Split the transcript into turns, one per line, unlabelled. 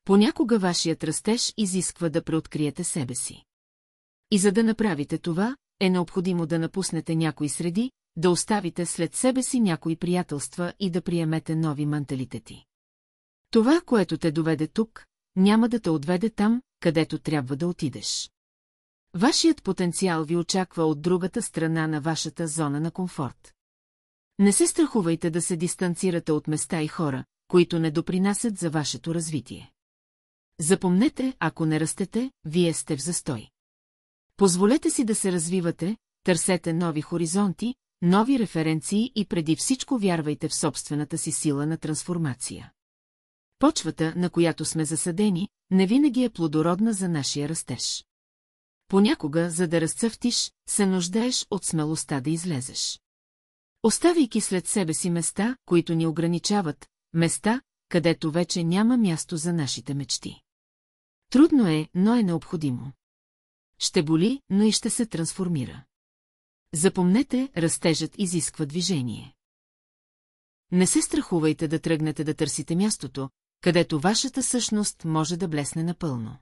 Понякога вашият растеж изисква да преоткриете себе си. И за да направите това, е необходимо да напуснете някои среди, да оставите след себе си някои приятелства и да приемете нови менталитети. Това, което те доведе тук, няма да те отведе там, където трябва да отидеш. Вашият потенциал ви очаква от другата страна на вашата зона на комфорт. Не се страхувайте да се дистанцирате от места и хора, които не допринасят за вашето развитие. Запомнете, ако не растете, вие сте в застой. Позволете си да се развивате, търсете нови хоризонти, нови референции и преди всичко вярвайте в собствената си сила на трансформация. Почвата, на която сме засадени, не винаги е плодородна за нашия растеж. Понякога, за да разцъфтиш, се нуждаеш от смелостта да излезеш. Оставяйки след себе си места, които ни ограничават, места, където вече няма място за нашите мечти. Трудно е, но е необходимо. Ще боли, но и ще се трансформира. Запомнете, растежът изисква движение. Не се страхувайте да тръгнете да търсите мястото, където вашата същност може да блесне напълно.